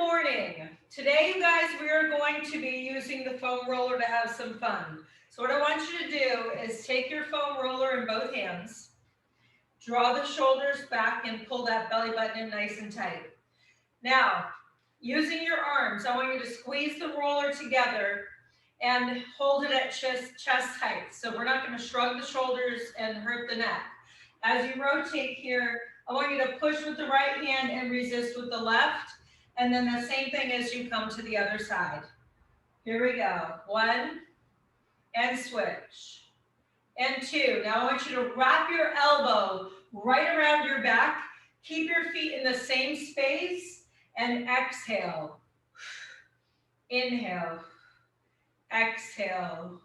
morning. Today, you guys, we are going to be using the foam roller to have some fun. So what I want you to do is take your foam roller in both hands, draw the shoulders back and pull that belly button in nice and tight. Now, using your arms, I want you to squeeze the roller together and hold it at chest height. So we're not going to shrug the shoulders and hurt the neck. As you rotate here, I want you to push with the right hand and resist with the left. And then the same thing as you come to the other side. Here we go. 1, and switch. And 2. Now I want you to wrap your elbow right around your back. Keep your feet in the same space and exhale. Inhale. Exhale.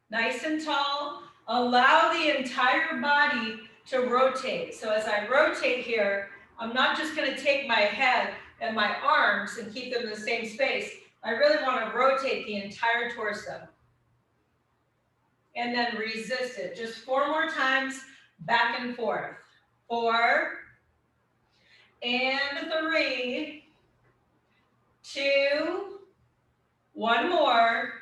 Nice and tall. Allow the entire body to rotate. So as I rotate here, I'm not just going to take my head and my arms and keep them in the same space. I really want to rotate the entire torso. And then resist it. Just 4 more times, back and forth. 4, and 3, 2, 1 more.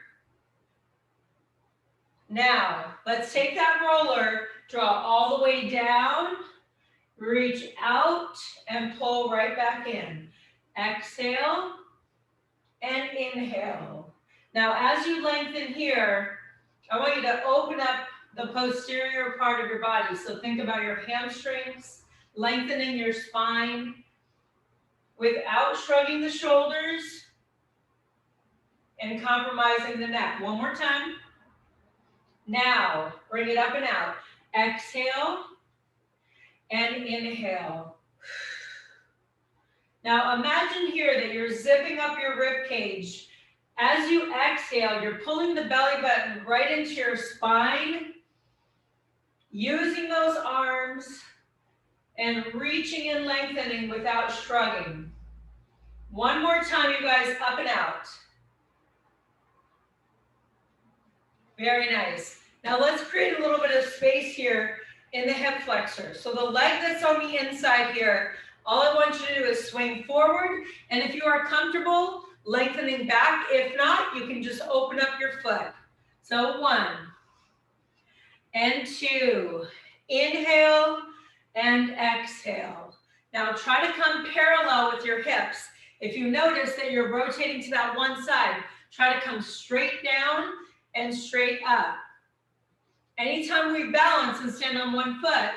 Now, let's take that roller, draw all the way down, reach out, and pull right back in. Exhale, and inhale. Now, as you lengthen here, I want you to open up the posterior part of your body. So think about your hamstrings, lengthening your spine without shrugging the shoulders and compromising the neck. 1 more time. Now, bring it up and out. Exhale and inhale. Now, imagine here that you're zipping up your rib cage. As you exhale, you're pulling the belly button right into your spine, using those arms and reaching and lengthening without shrugging. 1 more time, you guys, up and out. Very nice. Now let's create a little bit of space here in the hip flexor. So the leg that's on the inside here, all I want you to do is swing forward. And if you are comfortable, lengthening back. If not, you can just open up your foot. So 1 and 2. Inhale and exhale. Now try to come parallel with your hips. If you notice that you're rotating to that one side, try to come straight down and straight up. Anytime we balance and stand on one foot,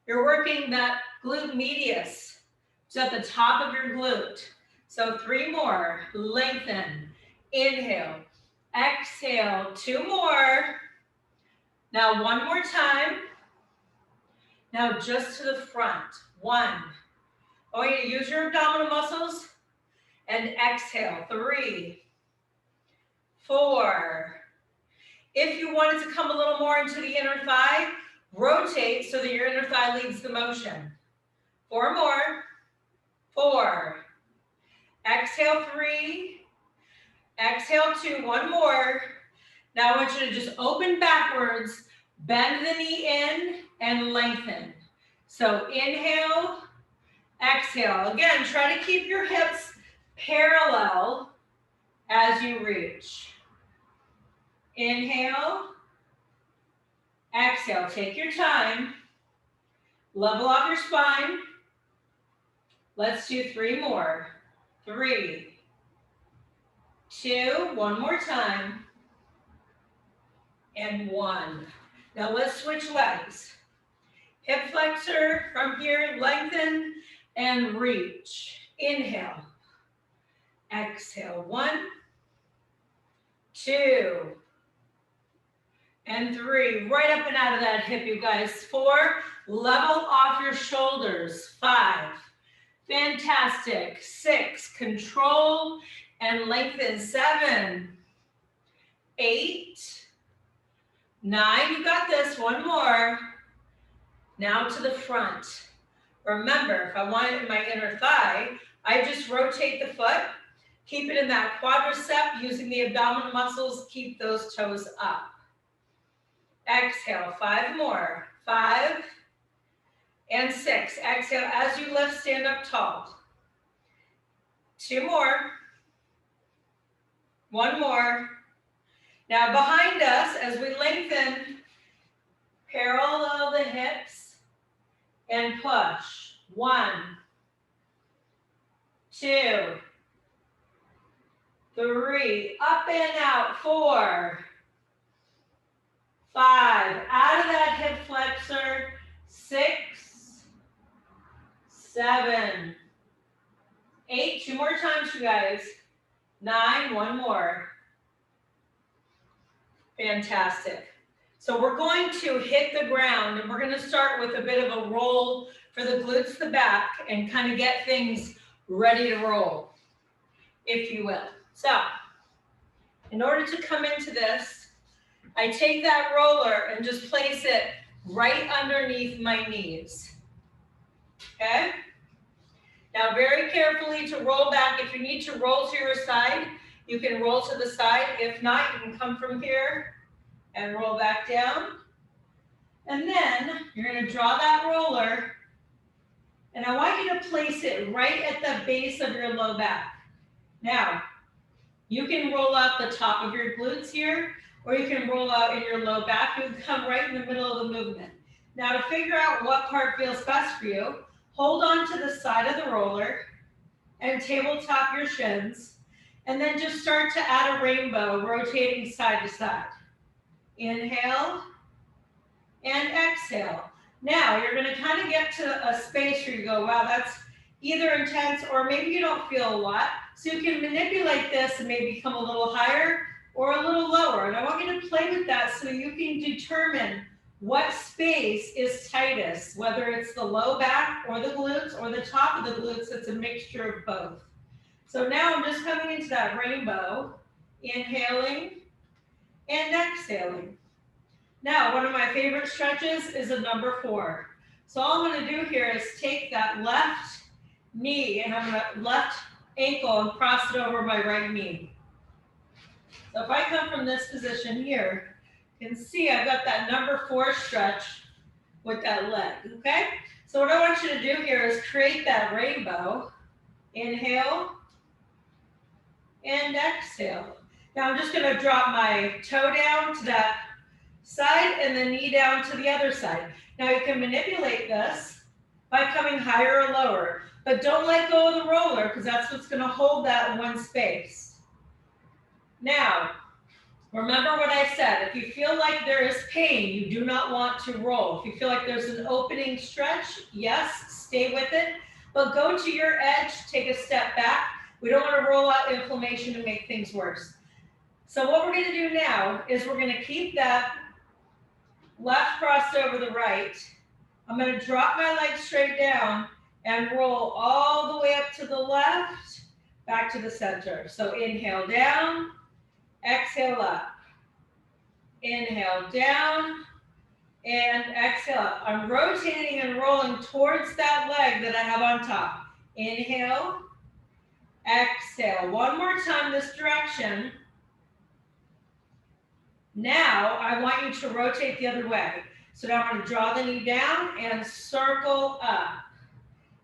you're working that glute medius. It's at the top of your glute. So 3 more. Lengthen. Inhale. Exhale. 2 more. Now 1 more time. Now just to the front. 1. I want you to use your abdominal muscles and exhale. 3, 4. If you wanted to come a little more into the inner thigh, rotate so that your inner thigh leads the motion. 4 more. 4. Exhale 3. Exhale 2. 1 more. Now I want you to just open backwards, bend the knee in, and lengthen. So inhale, exhale. Again, try to keep your hips parallel as you reach. Inhale, exhale. Take your time. Level off your spine. Let's do 3 more. 3, 2, 1 more time, and 1. Now let's switch legs. Hip flexor from here, lengthen and reach. Inhale, exhale. 1, 2, and 3. Right up and out of that hip, you guys. 4, level off your shoulders. 5, fantastic. 6, control and lengthen. 7, 8, 9, you got this. 1 more. Now to the front. Remember, if I want it in my inner thigh, I just rotate the foot, keep it in that quadricep, using the abdominal muscles, keep those toes up. Exhale, 5 more. 5, and 6. Exhale, as you lift, stand up tall. 2 more. 1 more. Now behind us, as we lengthen, parallel the hips and push. 1, 2, 3, up and out. 4, 5, out of that hip flexor. 6, 7, 8, 2 more times, you guys. 9, 1 more. Fantastic. So we're going to hit the ground, and we're going to start with a bit of a roll for the glutes, the back, and kind of get things ready to roll, if you will. So in order to come into this, I take that roller and just place it right underneath my knees. Okay? Now very carefully to roll back. If you need to roll to your side, you can roll to the side. If not, you can come from here and roll back down. And then you're going to draw that roller, and I want you to place it right at the base of your low back. Now, you can roll out the top of your glutes here, or you can roll out in your low back. You can come right in the middle of the movement. Now, to figure out what part feels best for you, hold on to the side of the roller and tabletop your shins, and then just start to add a rainbow, rotating side to side. Inhale and exhale. Now, you're going to kind of get to a space where you go, wow, that's either intense or maybe you don't feel a lot. So you can manipulate this and maybe come a little higher or a little lower. And I want you to play with that so you can determine what space is tightest, whether it's the low back or the glutes or the top of the glutes. It's a mixture of both. So now I'm just coming into that rainbow, inhaling and exhaling. Now, one of my favorite stretches is a number 4. So all I'm going to do here is take that left knee and I'm going to left ankle and cross it over my right knee. So if I come from this position here, you can see I've got that number 4 stretch with that leg, okay? So what I want you to do here is create that rainbow. Inhale and exhale. Now I'm just going to drop my toe down to that side and the knee down to the other side. Now you can manipulate this by coming higher or lower, but don't let go of the roller because that's what's going to hold that in one space. Now, remember what I said. If you feel like there is pain, you do not want to roll. If you feel like there's an opening stretch, yes, stay with it, but go to your edge, take a step back. We don't want to roll out inflammation and make things worse. So what we're going to do now is we're going to keep that left crossed over the right. I'm going to drop my leg straight down and roll all the way up to the left, back to the center. So inhale down, exhale up. Inhale down and exhale up. I'm rotating and rolling towards that leg that I have on top. Inhale, exhale. One more time this direction. Now, I want you to rotate the other way. So now I'm going to draw the knee down and circle up.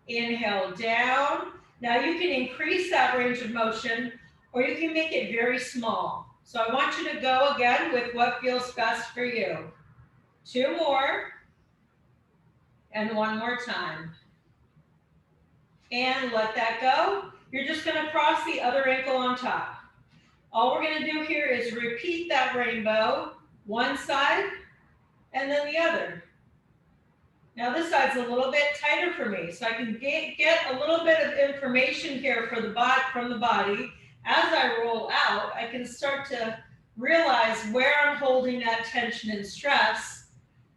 Inhale down. Now you can increase that range of motion or you can make it very small. So I want you to go again with what feels best for you. 2 more. And 1 more time. And let that go. You're just going to cross the other ankle on top. All we're going to do here is repeat that rainbow, one side and then the other. Now this side's a little bit tighter for me, so I can get a little bit of information here for from the body. As I roll out, I can start to realize where I'm holding that tension and stress,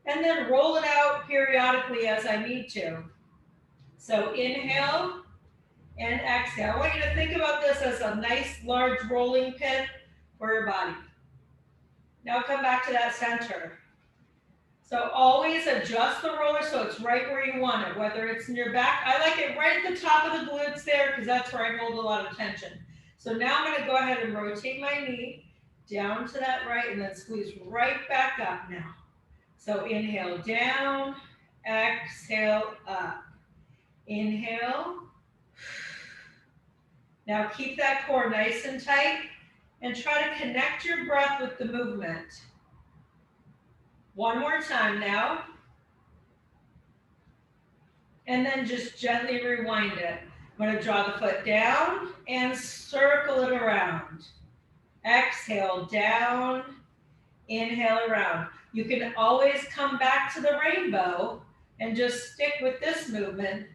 and then roll it out periodically as I need to. So inhale and exhale. I want you to think about this as a nice large rolling pin for your body. Now come back to that center. So always adjust the roller so it's right where you want it, whether it's in your back. I like it right at the top of the glutes there because that's where I hold a lot of tension. So now I'm going to go ahead and rotate my knee down to that right and then squeeze right back up now. So inhale down, exhale, up. Inhale. Now keep that core nice and tight and try to connect your breath with the movement. One more time now. And then just gently rewind it. I'm going to draw the foot down and circle it around. Exhale, down, inhale, around. You can always come back to the rainbow and just stick with this movement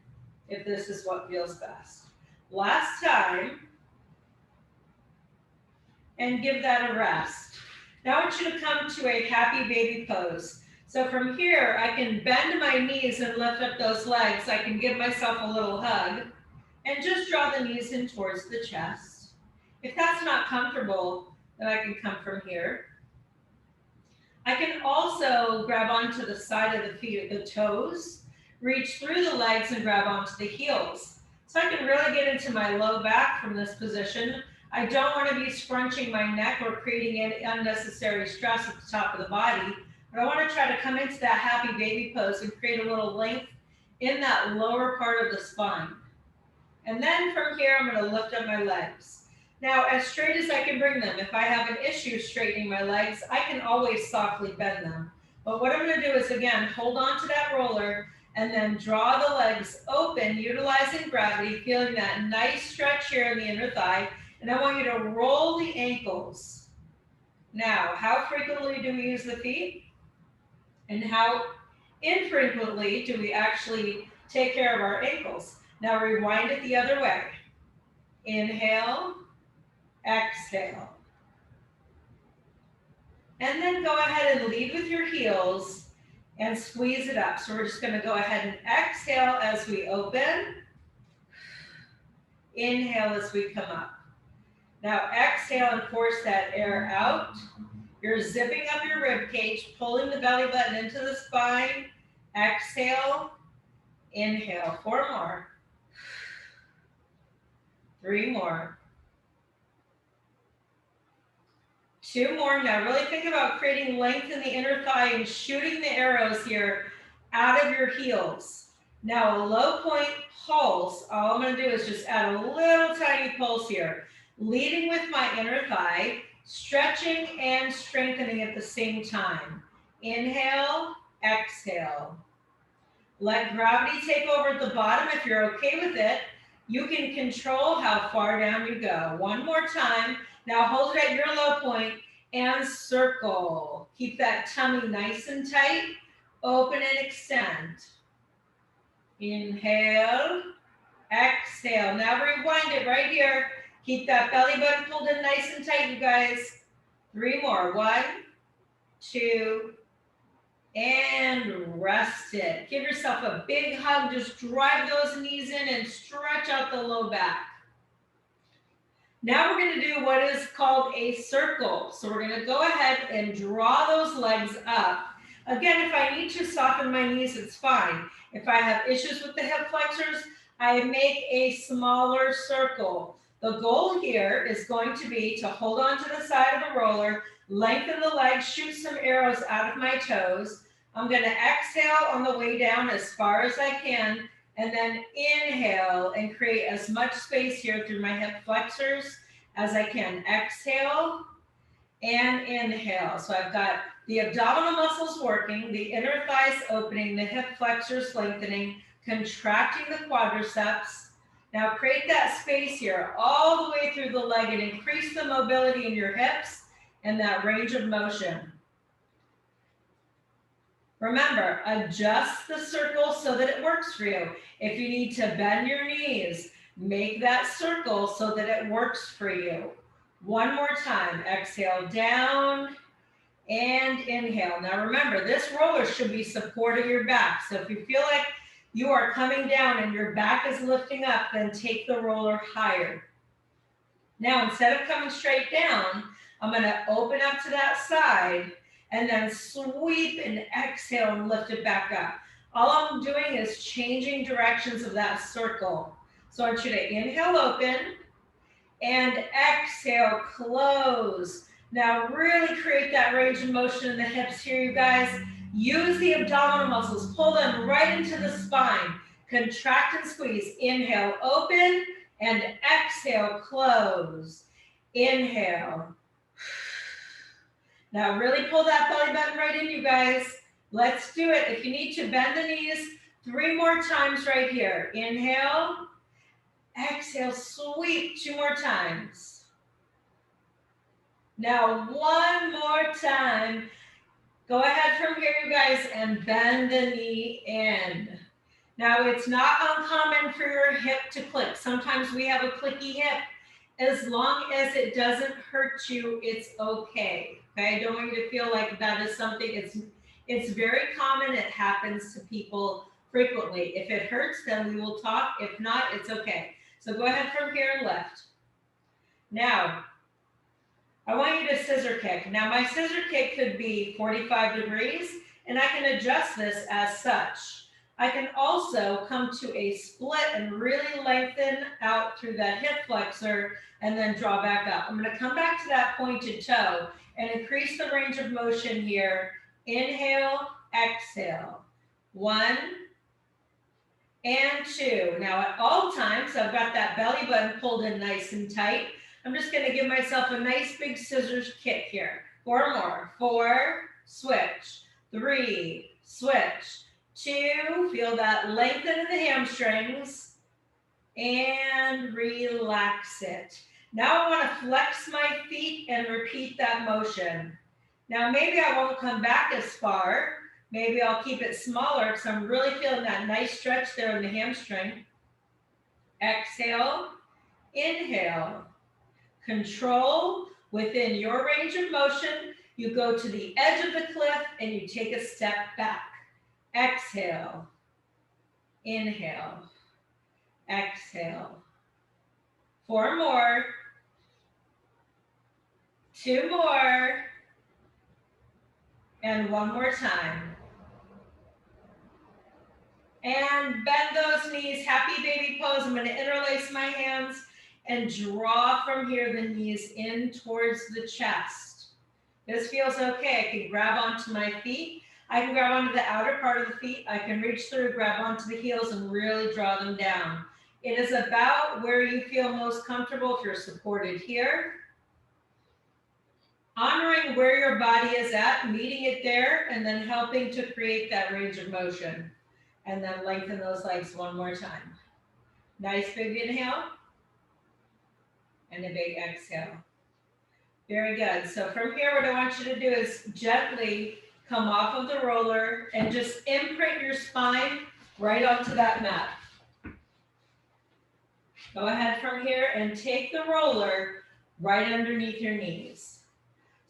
if this is what feels best. Last time, and give that a rest. Now I want you to come to a happy baby pose. So from here, I can bend my knees and lift up those legs. I can give myself a little hug and just draw the knees in towards the chest. If that's not comfortable, then I can come from here. I can also grab onto the side of the feet, the toes, reach through the legs and grab onto the heels. So I can really get into my low back from this position. I don't want to be scrunching my neck or creating any unnecessary stress at the top of the body. But I want to try to come into that happy baby pose and create a little length in that lower part of the spine. And then from here, I'm going to lift up my legs. Now, as straight as I can bring them, if I have an issue straightening my legs, I can always softly bend them. But what I'm going to do is, again, hold on to that roller and then draw the legs open, utilizing gravity, feeling that nice stretch here in the inner thigh. And I want you to roll the ankles. Now, how frequently do we use the feet? And how infrequently do we actually take care of our ankles? Now rewind it the other way. Inhale, exhale. And then go ahead and lead with your heels and squeeze it up. So we're just going to go ahead and exhale as we open. Inhale as we come up. Now exhale and force that air out. You're zipping up your rib cage, pulling the belly button into the spine. Exhale, inhale. 4 more. 3 more. 2 more. Now really think about creating length in the inner thigh and shooting the arrows here out of your heels. Now a low point pulse. All I'm going to do is just add a little tiny pulse here. Leading with my inner thigh, stretching and strengthening at the same time. Inhale, exhale. Let gravity take over at the bottom. If you're okay with it, you can control how far down you go. 1 more time. Now hold it at your low point and circle. Keep that tummy nice and tight. Open and extend. Inhale, exhale. Now rewind it right here. Keep that belly button pulled in nice and tight, you guys. 3 more. 1, 2, and rest it. Give yourself a big hug. Just drive those knees in and stretch out the low back. Now we're going to do what is called a circle. So we're going to go ahead and draw those legs up. Again, if I need to soften my knees, it's fine. If I have issues with the hip flexors, I make a smaller circle. The goal here is going to be to hold on to the side of the roller, lengthen the legs, shoot some arrows out of my toes. I'm going to exhale on the way down as far as I can, and then inhale and create as much space here through my hip flexors as I can. Exhale and inhale. So I've got the abdominal muscles working, the inner thighs opening, the hip flexors lengthening, contracting the quadriceps. Now create that space here all the way through the leg and increase the mobility in your hips and that range of motion. Remember, adjust the circle so that it works for you. If you need to bend your knees, make that circle so that it works for you. 1 more time. Exhale down and inhale. Now remember, this roller should be supporting your back. So if you feel like you are coming down and your back is lifting up, then take the roller higher. Now, instead of coming straight down, I'm going to open up to that side and then sweep and exhale and lift it back up. All I'm doing is changing directions of that circle. So I want you to inhale, open, and exhale, close. Now really create that range of motion in the hips here, you guys. Use the abdominal muscles. Pull them right into the spine. Contract and squeeze. Inhale, open, and exhale, close. Inhale. Now really pull that belly button right in, you guys. Let's do it. If you need to, bend the knees 3 more times right here. Inhale, exhale, sweep 2 more times. Now 1 more time. Go ahead from here, you guys, and bend the knee in. Now, it's not uncommon for your hip to click. Sometimes we have a clicky hip. As long as it doesn't hurt you, it's okay. Okay, I don't want you to feel like that is something, it's very common. It happens to people frequently. If it hurts, then we will talk. If not, it's okay. So go ahead from here and lift. Now, I want you to scissor kick. Now, my scissor kick could be 45 degrees, and I can adjust this as such. I can also come to a split and really lengthen out through that hip flexor and then draw back up. I'm going to come back to that pointed toe and increase the range of motion here. Inhale, exhale. 1 and 2. Now at all times, I've got that belly button pulled in nice and tight. I'm just going to give myself a nice big scissors kick here. 4 more. 4, switch. 3, switch. 2, feel that lengthen in the hamstrings, and relax it. Now I want to flex my feet and repeat that motion. Now maybe I won't come back as far. Maybe I'll keep it smaller because I'm really feeling that nice stretch there in the hamstring. Exhale, inhale. Control within your range of motion. You go to the edge of the cliff and you take a step back. Exhale, inhale, exhale. 4 more, 2 more, and 1 more time. And bend those knees, happy baby pose. I'm going to interlace my hands and draw from here the knees in towards the chest. This feels okay. I can grab onto my feet. I can grab onto the outer part of the feet. I can reach through, grab onto the heels, and really draw them down. It is about where you feel most comfortable. If you're supported here, honoring where your body is at, meeting it there, and then helping to create that range of motion. And then lengthen those legs 1 more time. Nice big inhale. And a big exhale. Very good. So from here, what I want you to do is gently come off of the roller and just imprint your spine right onto that mat. Go ahead from here and take the roller right underneath your knees.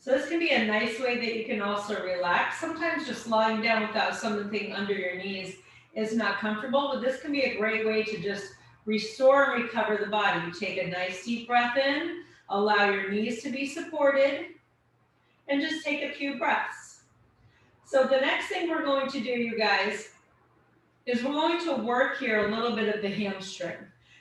So this can be a nice way that you can also relax. Sometimes just lying down without something under your knees is not comfortable, but this can be a great way to just restore and recover the body. You take a nice deep breath in, allow your knees to be supported, and just take a few breaths. So the next thing we're going to do, you guys, is we're going to work here a little bit of the hamstring.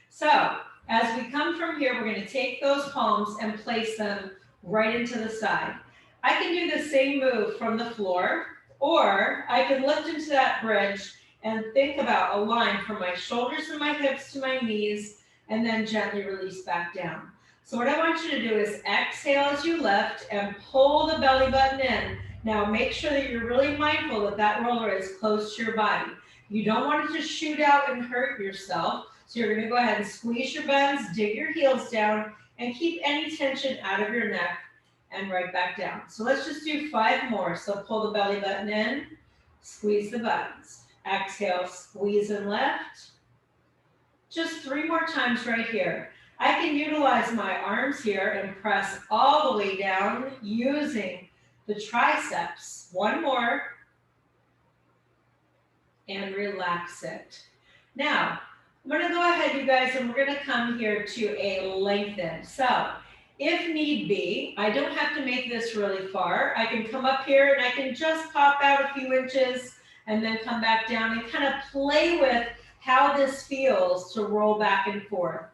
So as we come from here, we're going to take those palms and place them right into the side. I can do the same move from the floor, or I can lift into that bridge and think about a line from my shoulders and my hips to my knees, and then gently release back down. So what I want you to do is exhale as you lift and pull the belly button in. Now make sure that you're really mindful that that roller is close to your body. You don't want it to shoot out and hurt yourself. So you're going to go ahead and squeeze your buns, dig your heels down, and keep any tension out of your neck and right back down. So let's just do 5 more. So pull the belly button in, squeeze the buns. Exhale, squeeze and lift. Just 3 more times right here. I can utilize my arms here and press all the way down using the triceps. 1 more. And relax it. Now, I'm going to go ahead, you guys, and we're going to come here to a lengthen. So, if need be, I don't have to make this really far. I can come up here and I can just pop out a few inches and then come back down and kind of play with how this feels to roll back and forth.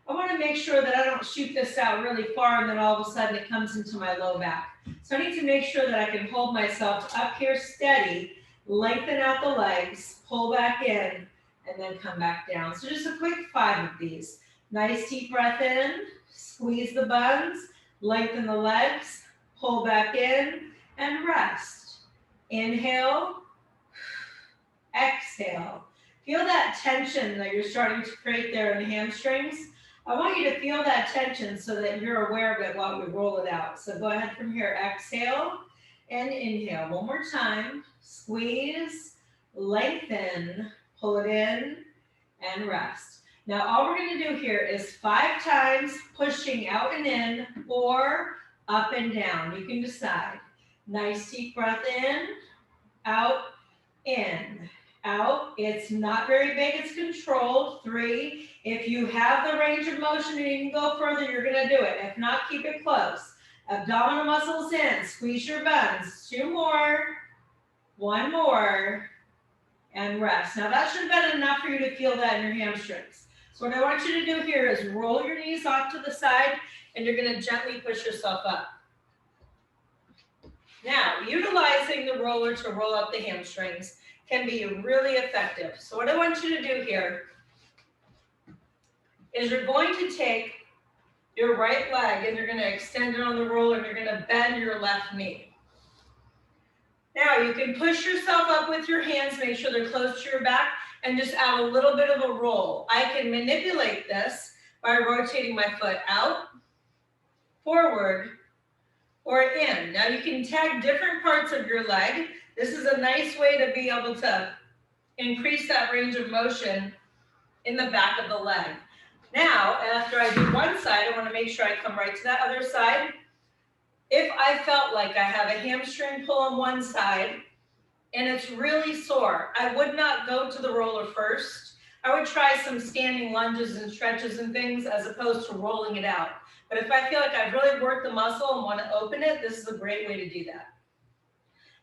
I want to make sure that I don't shoot this out really far and then all of a sudden it comes into my low back. So I need to make sure that I can hold myself up here steady lengthen out the legs, pull back in, and then come back down. So just a quick 5 of these. Nice deep breath in, squeeze the buns, lengthen the legs, pull back in, and rest. Inhale, exhale. Feel that tension that you're starting to create there in the hamstrings. I want you to feel that tension so that you're aware of it while we roll it out. So go ahead from here, exhale and inhale. One more time, squeeze, lengthen, pull it in, and rest. Now all we're going to do here is 5 times pushing out and in or up and down. You can decide. Nice deep breath in, out, in, out. It's not very big, it's controlled. 3. If you have the range of motion and you can go further, you're going to do it. If not, keep it close. Abdominal muscles in, squeeze your buns. 2 more, 1 more, and rest. Now that should have been enough for you to feel that in your hamstrings. So what I want you to do here is roll your knees off to the side and you're going to gently push yourself up. Now, utilizing the roller to roll up the hamstrings can be really effective. So what I want you to do here is you're going to take your right leg and you're going to extend it on the roller and you're going to bend your left knee. Now, you can push yourself up with your hands, make sure they're close to your back, and just add a little bit of a roll. I can manipulate this by rotating my foot out, forward, or in. Now you can tag different parts of your leg. This is a nice way to be able to increase that range of motion in the back of the leg. Now, after I do one side, I want to make sure I come right to that other side. If I felt like I have a hamstring pull on one side, and it's really sore, I would not go to the roller first. I would try some standing lunges and stretches and things as opposed to rolling it out. But if I feel like I've really worked the muscle and want to open it, this is a great way to do that.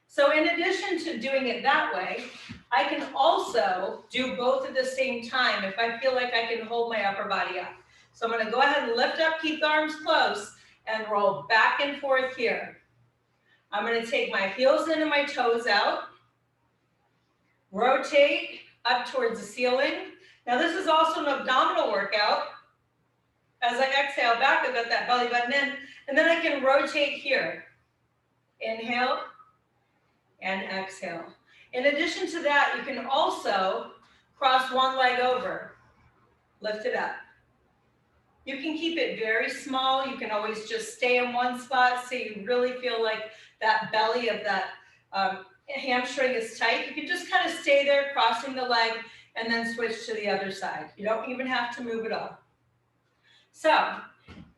So in addition to doing it that way, I can also do both at the same time if I feel like I can hold my upper body up. So I'm going to go ahead and lift up, keep the arms close, and roll back and forth here. I'm going to take my heels in and my toes out. Rotate up towards the ceiling. Now this is also an abdominal workout. As I exhale back, I've got that belly button in, and then I can rotate here. Inhale and exhale. In addition to that, you can also cross one leg over. Lift it up. You can keep it very small. You can always just stay in one spot so you really feel like that belly of that hamstring is tight. You can just kind of stay there, crossing the leg, and then switch to the other side. You don't even have to move at all. So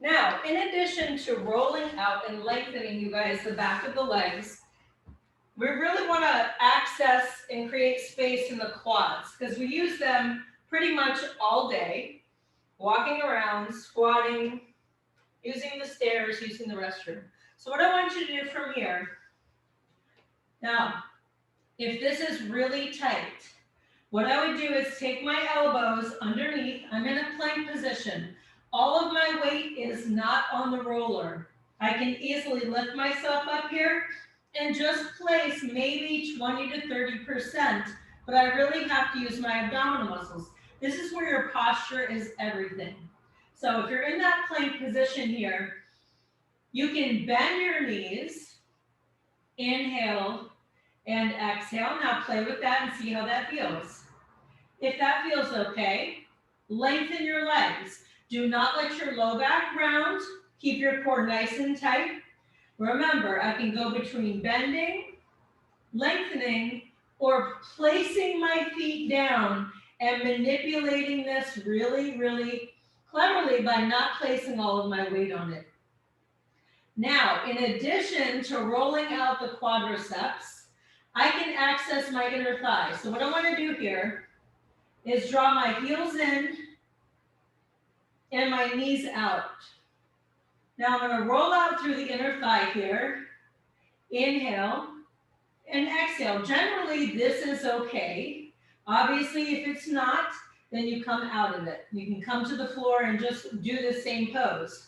now, in addition to rolling out and lengthening, you guys, the back of the legs, we really want to access and create space in the quads because we use them pretty much all day, walking around, squatting, using the stairs, using the restroom. So what I want you to do from here, now, if this is really tight, what I would do is take my elbows underneath. I'm in a plank position. All of my weight is not on the roller. I can easily lift myself up here and just place maybe 20 to 30%, but I really have to use my abdominal muscles. This is where your posture is everything. So if you're in that plank position here, you can bend your knees, inhale and exhale. Now play with that and see how that feels. If that feels okay, lengthen your legs. Do not let your low back round. Keep your core nice and tight. Remember, I can go between bending, lengthening, or placing my feet down and manipulating this really, really cleverly by not placing all of my weight on it. Now, in addition to rolling out the quadriceps, I can access my inner thigh. So what I want to do here is draw my heels in and my knees out. Now I'm going to roll out through the inner thigh here. Inhale and exhale. Generally, this is okay. Obviously, if it's not, then you come out of it. You can come to the floor and just do the same pose.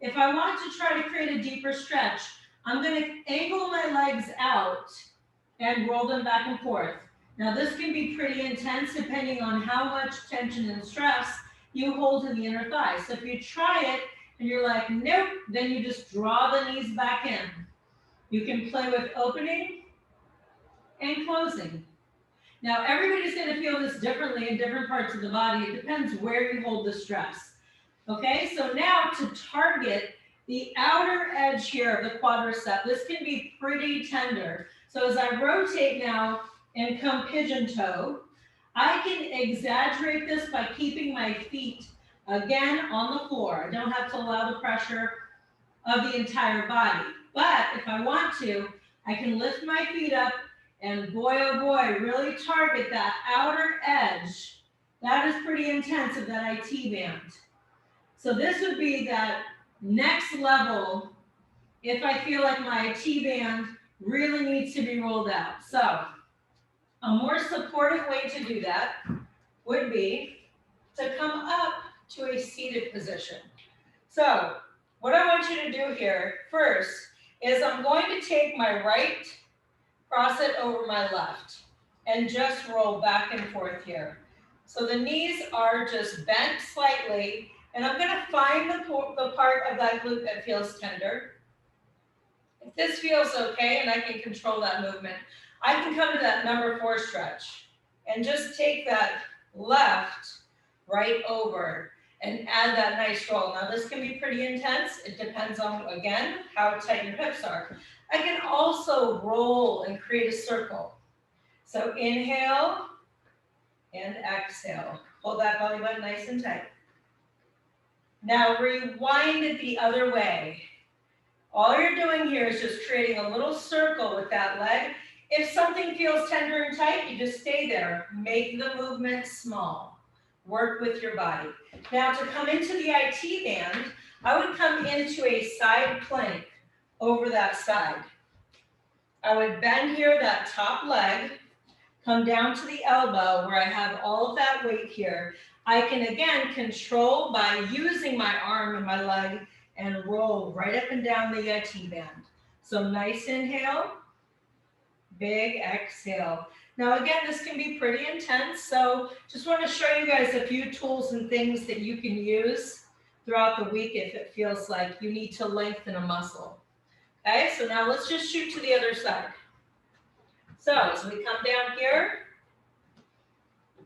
If I want to try to create a deeper stretch, I'm going to angle my legs out and roll them back and forth. Now this can be pretty intense depending on how much tension and stress you hold in the inner thigh. So if you try it and you're like, nope, then you just draw the knees back in. You can play with opening and closing. Now everybody's going to feel this differently in different parts of the body. It depends where you hold the stress. Okay, so now to target the outer edge here of the quadricep, this can be pretty tender. So as I rotate now and come pigeon toe, I can exaggerate this by keeping my feet again on the floor. I don't have to allow the pressure of the entire body. But if I want to, I can lift my feet up and boy, oh boy, really target that outer edge. That is pretty intense of that IT band. So this would be that next level if I feel like my IT band really needs to be rolled out. So a more supportive way to do that would be to come up to a seated position. So what I want you to do here first is I'm going to take my right, cross it over my left, and just roll back and forth here. So the knees are just bent slightly, and I'm going to find the part of that glute that feels tender. If this feels okay and I can control that movement, I can come to that number 4 stretch and just take that left right over and add that nice roll. Now this can be pretty intense. It depends on, again, how tight your hips are. I can also roll and create a circle. So inhale and exhale. Hold that belly button nice and tight. Now rewind it the other way. All you're doing here is just creating a little circle with that leg. If something feels tender and tight, you just stay there. Make the movement small. Work with your body. Now to come into the IT band, I would come into a side plank over that side. I would bend here, that top leg, come down to the elbow where I have all of that weight here. I can again control by using my arm and my leg and roll right up and down the IT band. So nice inhale, big exhale. Now again, this can be pretty intense, so just want to show you guys a few tools and things that you can use throughout the week if it feels like you need to lengthen a muscle. Okay, so now let's just shoot to the other side. So as we come down here, I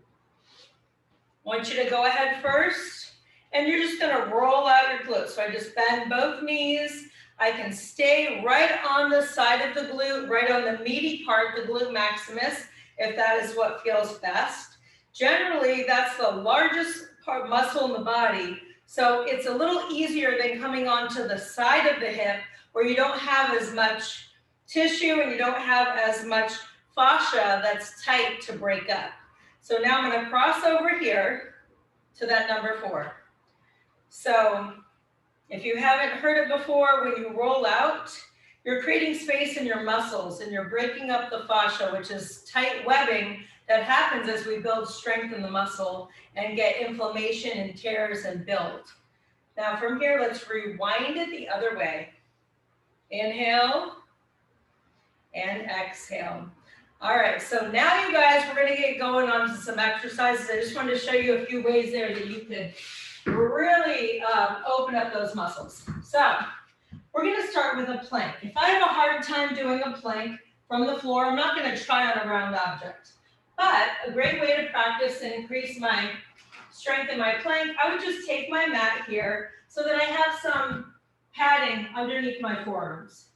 want you to go ahead first, and you're just going to roll out your glutes. So I just bend both knees. I can stay right on the side of the glute, right on the meaty part, the glute maximus, if that is what feels best. Generally, that's the largest muscle in the body, so it's a little easier than coming onto the side of the hip where you don't have as much tissue and you don't have as much fascia that's tight to break up. So now I'm going to cross over here to that number 4. So if you haven't heard it before, when you roll out, you're creating space in your muscles and you're breaking up the fascia, which is tight webbing that happens as we build strength in the muscle and get inflammation and tears and build. Now from here, let's rewind it the other way. Inhale and exhale. All right, so now you guys, we're going to get going on to some exercises. I just wanted to show you a few ways there that you could really open up those muscles. So we're going to start with a plank. If I have a hard time doing a plank from the floor, I'm not going to try on a round object. But a great way to practice and increase my strength in my plank, I would just take my mat here so that I have some padding underneath my forearms.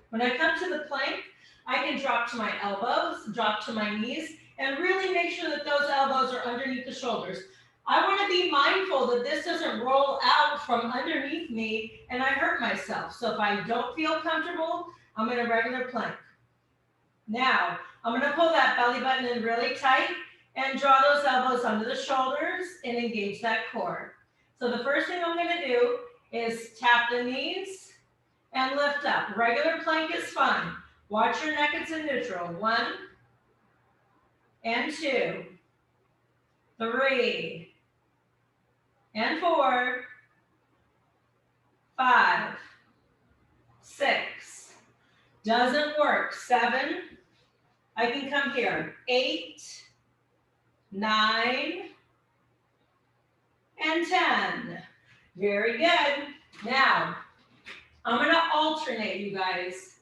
When I come to the plank, I can drop to my elbows, drop to my knees, and really make sure that those elbows are underneath the shoulders. I want to be mindful that this doesn't roll out from underneath me and I hurt myself. So if I don't feel comfortable, I'm in a regular plank. Now, I'm going to pull that belly button in really tight and draw those elbows under the shoulders and engage that core. So the first thing I'm going to do is tap the knees and lift up. Regular plank is fine. Watch your neck, it's in neutral. 1 and 2, 3 and 4, 5, 6. Doesn't work. 7 I can come here. 8, 9, and 10. Very good. Now, I'm going to alternate, you guys.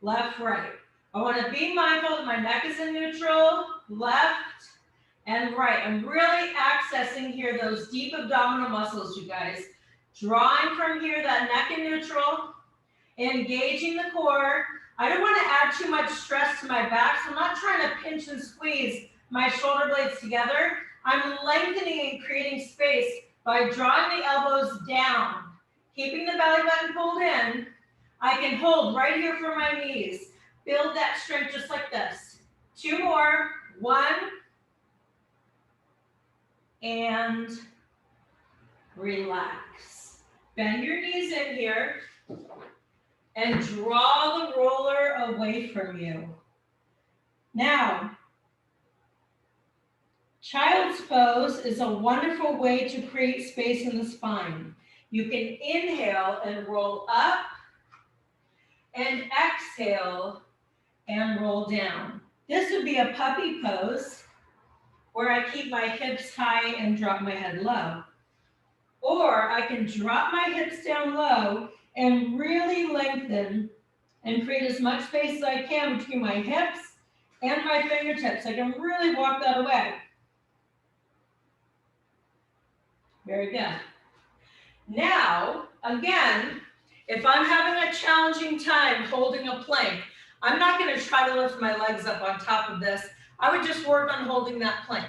Left, right. I want to be mindful that my neck is in neutral, left and right. I'm really accessing here those deep abdominal muscles, you guys. Drawing from here, that neck in neutral, engaging the core. I don't want to add too much stress to my back, so I'm not trying to pinch and squeeze my shoulder blades together. I'm lengthening and creating space by drawing the elbows down, keeping the belly button pulled in. I can hold right here for my knees. Build that strength just like this. 2 more. 1. And relax. Bend your knees in here and draw the roller away from you. Now, child's pose is a wonderful way to create space in the spine. You can inhale and roll up and exhale and roll down. This would be a puppy pose where I keep my hips high and drop my head low. Or I can drop my hips down low and really lengthen and create as much space as I can between my hips and my fingertips. I can really walk that away. Very good. Now, again, if I'm having a challenging time holding a plank, I'm not going to try to lift my legs up on top of this. I would just work on holding that plank.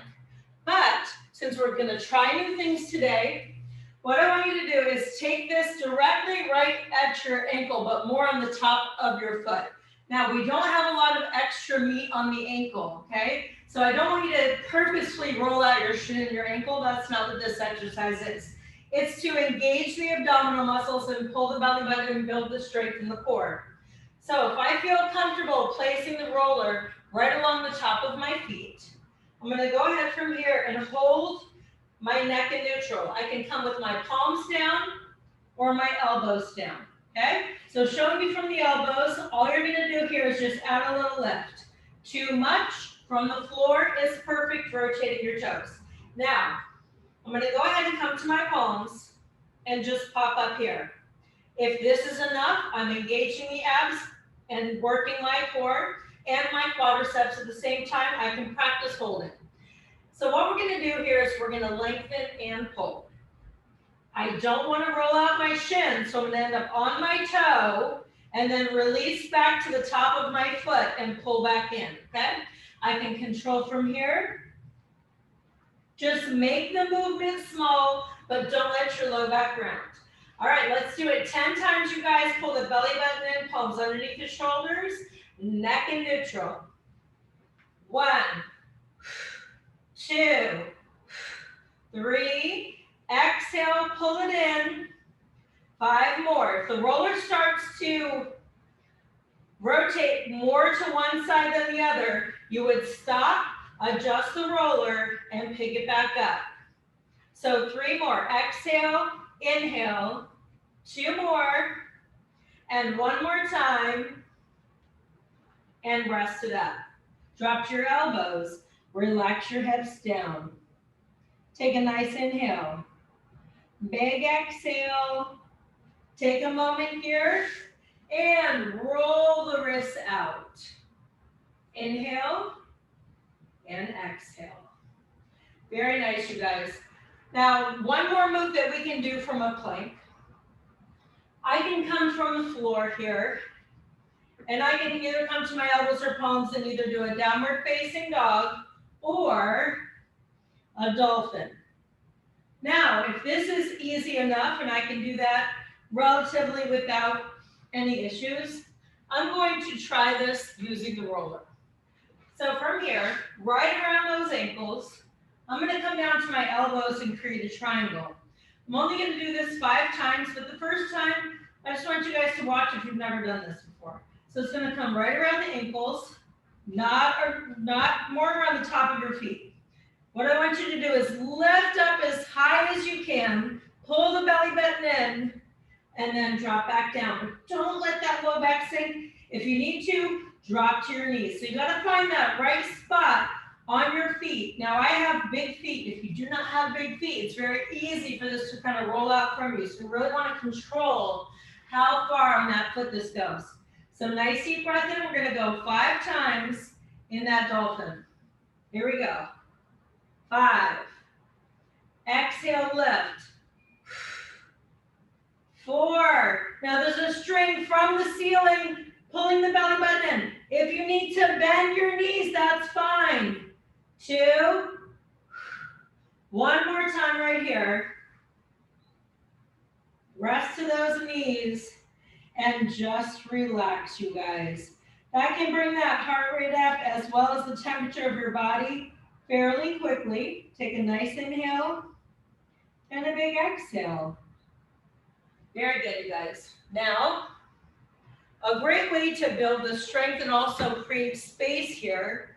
But since we're going to try new things today, what I want you to do is take this directly right at your ankle, but more on the top of your foot. Now, we don't have a lot of extra meat on the ankle, okay? So I don't want you to purposefully roll out your shin and your ankle. That's not what this exercise is. It's to engage the abdominal muscles and pull the belly button and build the strength in the core. So if I feel comfortable placing the roller right along the top of my feet, I'm going to go ahead from here and hold my neck in neutral. I can come with my palms down or my elbows down, okay? So showing you from the elbows, all you're going to do here is just add a little lift. Too much from the floor is perfect, rotating your toes. Now, I'm going to go ahead and come to my palms and just pop up here. If this is enough, I'm engaging the abs and working my core and my quadriceps at the same time. I can practice holding. So what we're going to do here is we're going to lengthen and pull. I don't want to roll out my shin, so I'm going to end up on my toe and then release back to the top of my foot and pull back in, okay? I can control from here. Just make the movement small, but don't let your low back round. All right, let's do it 10 times, you guys. Pull the belly button in, palms underneath the shoulders, neck in neutral. 1, 2, 3. Exhale, pull it in. 5 more. If the roller starts to rotate more to one side than the other, you would stop, adjust the roller, and pick it back up. So 3 more. Exhale, inhale. 2 more. And 1 more time. And rest it up. Drop your elbows. Relax your hips down. Take a nice inhale. Big exhale. Take a moment here. And roll the wrists out. Inhale. And exhale. Very nice, you guys. Now, one more move that we can do from a plank. I can come from the floor here, and I can either come to my elbows or palms and either do a downward facing dog or a dolphin. Now, if this is easy enough and I can do that relatively without any issues, I'm going to try this using the roller. So from here, right around those ankles, I'm going to come down to my elbows and create a triangle. I'm only going to do this 5 times, but the first time, I just want you guys to watch if you've never done this before. So it's going to come right around the ankles, not more around the top of your feet. What I want you to do is lift up as high as you can, pull the belly button in, and then drop back down. But don't let that low back sink. If you need to, drop to your knees. So you gotta find that right spot on your feet. Now I have big feet. If you do not have big feet, it's very easy for this to kind of roll out from you. So you really wanna control how far on that foot this goes. So nice deep breath in. We're gonna go 5 times in that dolphin. Here we go. 5. Exhale, lift. 4. Now there's a string from the ceiling pulling the belly button in. If you need to bend your knees, that's fine. 2. 1 more time right here. Rest to those knees and just relax, you guys. That can bring that heart rate up as well as the temperature of your body fairly quickly. Take a nice inhale and a big exhale. Very good, you guys. Now, a great way to build the strength and also create space here,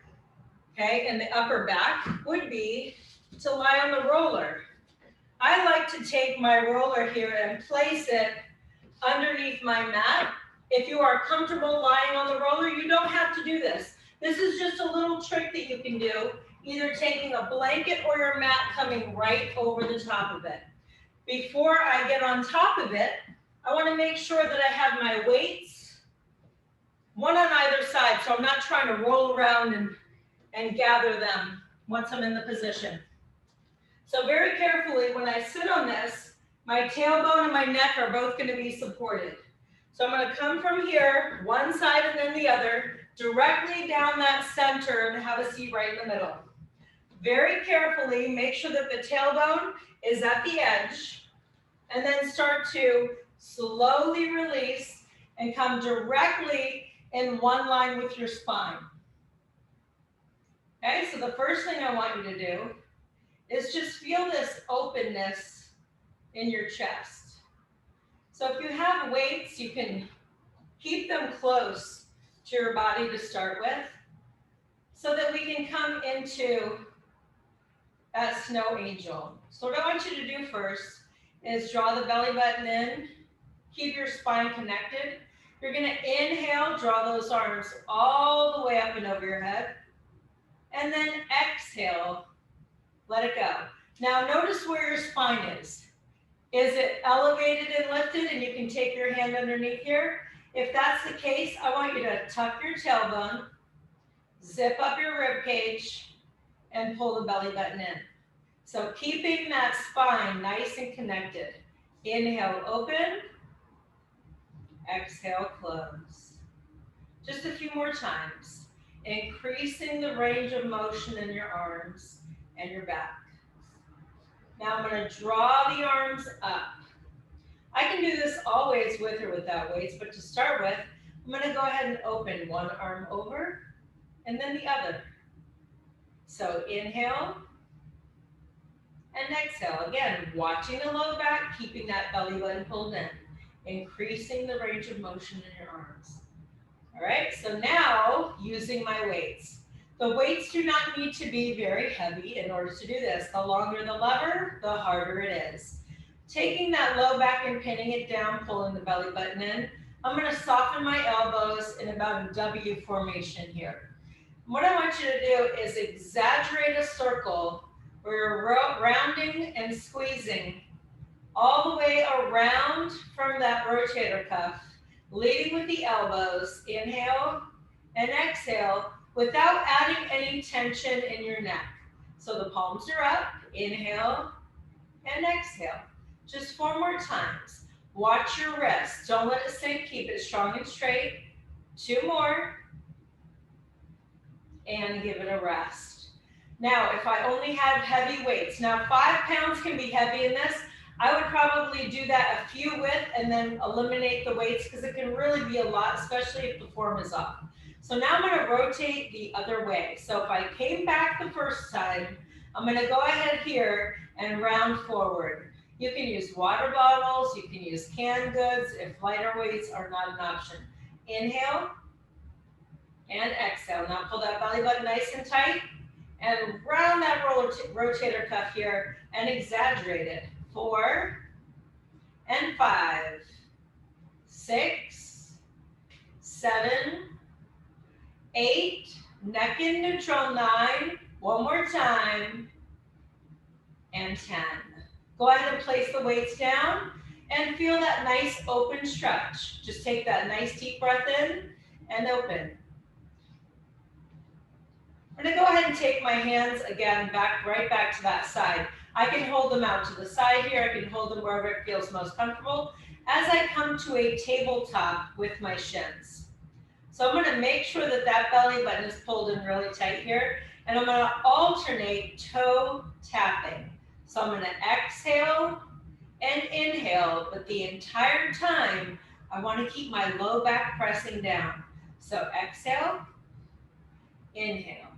okay, in the upper back would be to lie on the roller. I like to take my roller here and place it underneath my mat. If you are comfortable lying on the roller, you don't have to do this. This is just a little trick that you can do, either taking a blanket or your mat coming right over the top of it. Before I get on top of it, I want to make sure that I have my weights, one on either side, so I'm not trying to roll around and gather them once I'm in the position. So very carefully, when I sit on this, my tailbone and my neck are both going to be supported. So I'm going to come from here, one side and then the other, directly down that center and have a seat right in the middle. Very carefully, make sure that the tailbone is at the edge, and then start to slowly release and come directly in one line with your spine. Okay, so the first thing I want you to do is just feel this openness in your chest. So if you have weights, you can keep them close to your body to start with, so that we can come into that snow angel. So what I want you to do first is draw the belly button in, keep your spine connected. You're gonna inhale, draw those arms all the way up and over your head, and then exhale, let it go. Now notice where your spine is. Is it elevated and lifted and you can take your hand underneath here? If that's the case, I want you to tuck your tailbone, zip up your rib cage, and pull the belly button in. So keeping that spine nice and connected. Inhale, open. Exhale, close. Just a few more times. Increasing the range of motion in your arms and your back. Now I'm going to draw the arms up. I can do this always with or without weights, but to start with, I'm going to go ahead and open one arm over and then the other. So inhale and exhale. Again, watching the low back, keeping that belly button pulled in, increasing the range of motion in your arms. All right, so now using my weights. The weights do not need to be very heavy in order to do this. The longer the lever, the harder it is. Taking that low back and pinning it down, pulling the belly button in, I'm going to soften my elbows in about a W formation here. What I want you to do is exaggerate a circle where you're rounding and squeezing all the way around from that rotator cuff, leading with the elbows, inhale and exhale, without adding any tension in your neck. So the palms are up, inhale and exhale. Just 4 more times. Watch your wrists, don't let it sink, keep it strong and straight. 2 more, and give it a rest. Now, if I only had heavy weights, now 5 pounds can be heavy in this. I would probably do that a few with and then eliminate the weights because it can really be a lot, especially if the form is off. So now I'm going to rotate the other way. So if I came back the first time, I'm going to go ahead here and round forward. You can use water bottles, you can use canned goods if lighter weights are not an option. Inhale and exhale. Now pull that belly button nice and tight and round that rotator cuff here and exaggerate it. 4 and 5, 6, 7, 8, neck in neutral, 9, one more time, and 10. Go ahead and place the weights down and feel that nice open stretch. Just take that nice deep breath in and open. I'm gonna go ahead and take my hands again right back to that side. I can hold them out to the side here. I can hold them wherever it feels most comfortable as I come to a tabletop with my shins. So I'm gonna make sure that that belly button is pulled in really tight here, and I'm gonna alternate toe tapping. So I'm gonna exhale and inhale, but the entire time, I wanna keep my low back pressing down. So exhale, inhale,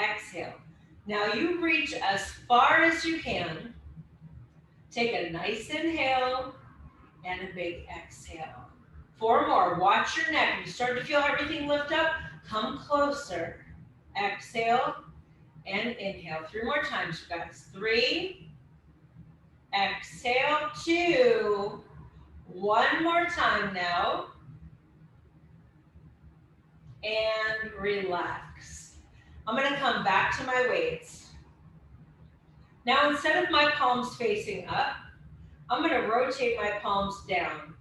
exhale. Now you reach as far as you can. Take a nice inhale and a big exhale. 4 more. Watch your neck. You start to feel everything lift up. Come closer. Exhale and inhale. 3 more times, you guys. 3. Exhale. 2. 1 more time now. And relax. I'm going to come back to my weights. Now, instead of my palms facing up, I'm going to rotate my palms down.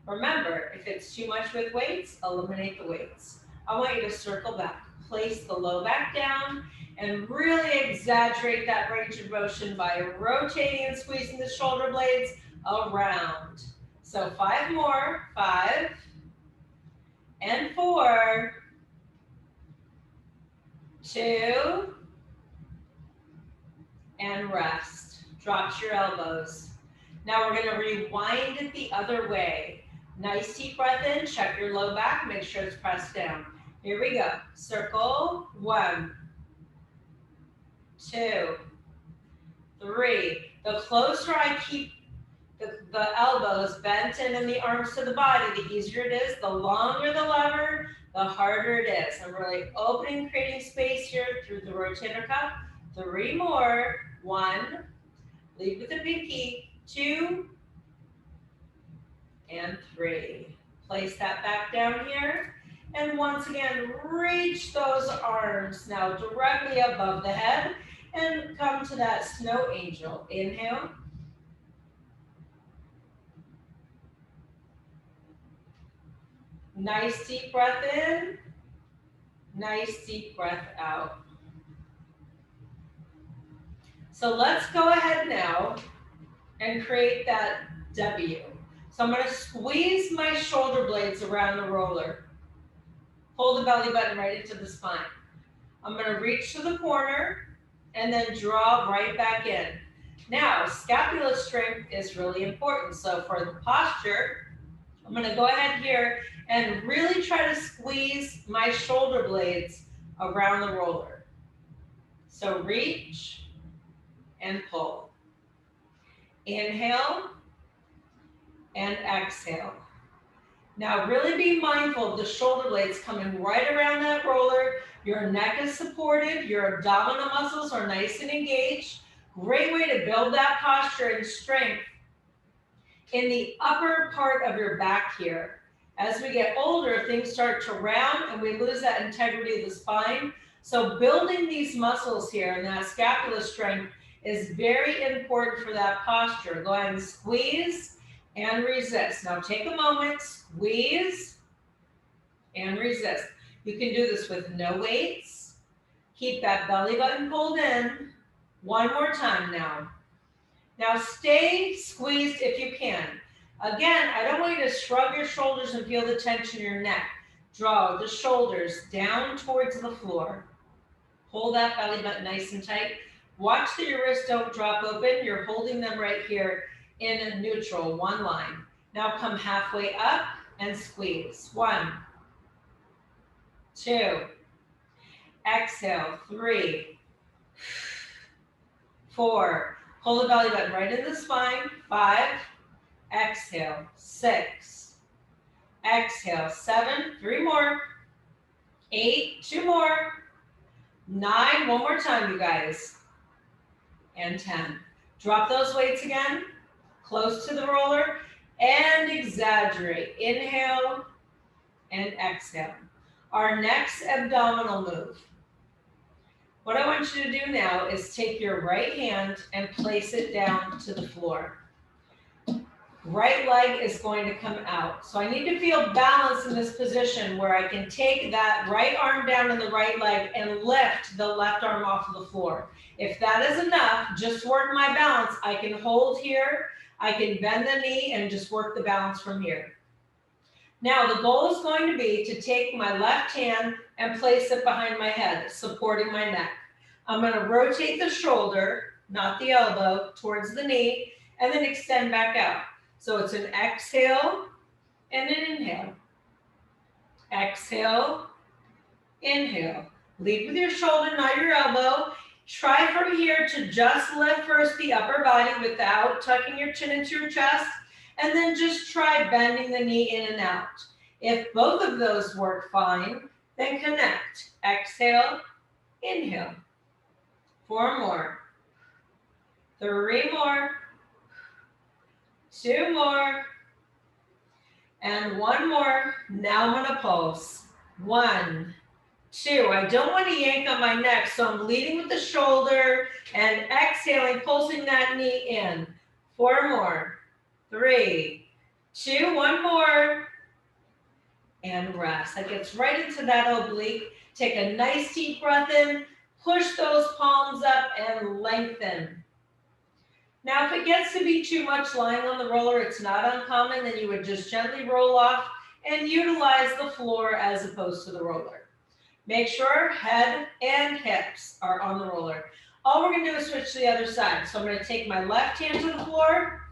Remember, if it's too much with weights, eliminate the weights. I want you to circle back. Place the low back down and really exaggerate that range of motion by rotating and squeezing the shoulder blades around. So 5 more. 5 and 4, 2, and rest. Drop your elbows. Now we're going to rewind it the other way. Nice deep breath in, check your low back, make sure it's pressed down. Here we go. Circle. 1, 2, 3. The closer I keep the elbows bent in and the arms to the body, the easier it is. The longer the lever, the harder it is. I'm really opening, creating space here through the rotator cuff. 3 more. 1. Lead with the pinky. 2. And 3. Place that back down here. And once again, reach those arms now directly above the head and come to that snow angel. Inhale. Nice deep breath in. Nice deep breath out. So let's go ahead now and create that W. So I'm going to squeeze my shoulder blades around the roller. Pull the belly button right into the spine. I'm going to reach to the corner and then draw right back in. Now, scapula strength is really important. So for the posture, I'm going to go ahead here and really try to squeeze my shoulder blades around the roller. So reach and pull. Inhale and exhale. Now really be mindful of the shoulder blades coming right around that roller. Your neck is supported, your abdominal muscles are nice and engaged. Great way to build that posture and strength in the upper part of your back here. As we get older, things start to round and we lose that integrity of the spine. So building these muscles here and that scapula strength is very important for that posture. Go ahead and squeeze and resist. Now take a moment, squeeze and resist. You can do this with no weights. Keep that belly button pulled in. 1 more time now. Now stay squeezed if you can. Again, I don't want you to shrug your shoulders and feel the tension in your neck. Draw the shoulders down towards the floor. Hold that belly button nice and tight. Watch that your wrists don't drop open. You're holding them right here in a neutral, 1 line. Now come halfway up and squeeze. 1, 2, exhale, 3, 4. Pull the belly button right in the spine. 5, exhale, 6, exhale, 7, 3 more, 8, 2 more, 9, 1 more time, you guys, and 10. Drop those weights again, close to the roller, and exaggerate. Inhale and exhale. our next abdominal move. What I want you to do now is take your right hand and place it down to the floor. Right leg is going to come out. So I need to feel balance in this position where I can take that right arm down in the right leg and lift the left arm off of the floor. If that is enough, just work my balance. I can hold here, I can bend the knee and just work the balance from here. Now the goal is going to be to take my left hand and place it behind my head, supporting my neck. I'm going to rotate the shoulder, not the elbow, towards the knee, and then extend back out. So it's an exhale and an inhale. Exhale, inhale. Lead with your shoulder, not your elbow. Try from here to just lift first the upper body without tucking your chin into your chest, and then just try bending the knee in and out. If both of those work fine, then connect. Exhale, inhale. 4 more. 3 more. 2 more, and 1 more. Now I'm gonna pulse. 1, 2. I don't want to yank on my neck, so I'm leading with the shoulder and exhaling, pulsing that knee in. 4 more. 3, 2, 1 more, and rest. That gets right into that oblique. Take a nice deep breath in, push those palms up and lengthen. Now, if it gets to be too much lying on the roller, it's not uncommon, then you would just gently roll off and utilize the floor as opposed to the roller. Make sure head and hips are on the roller. All we're gonna do is switch to the other side. So I'm gonna take my left hand to the floor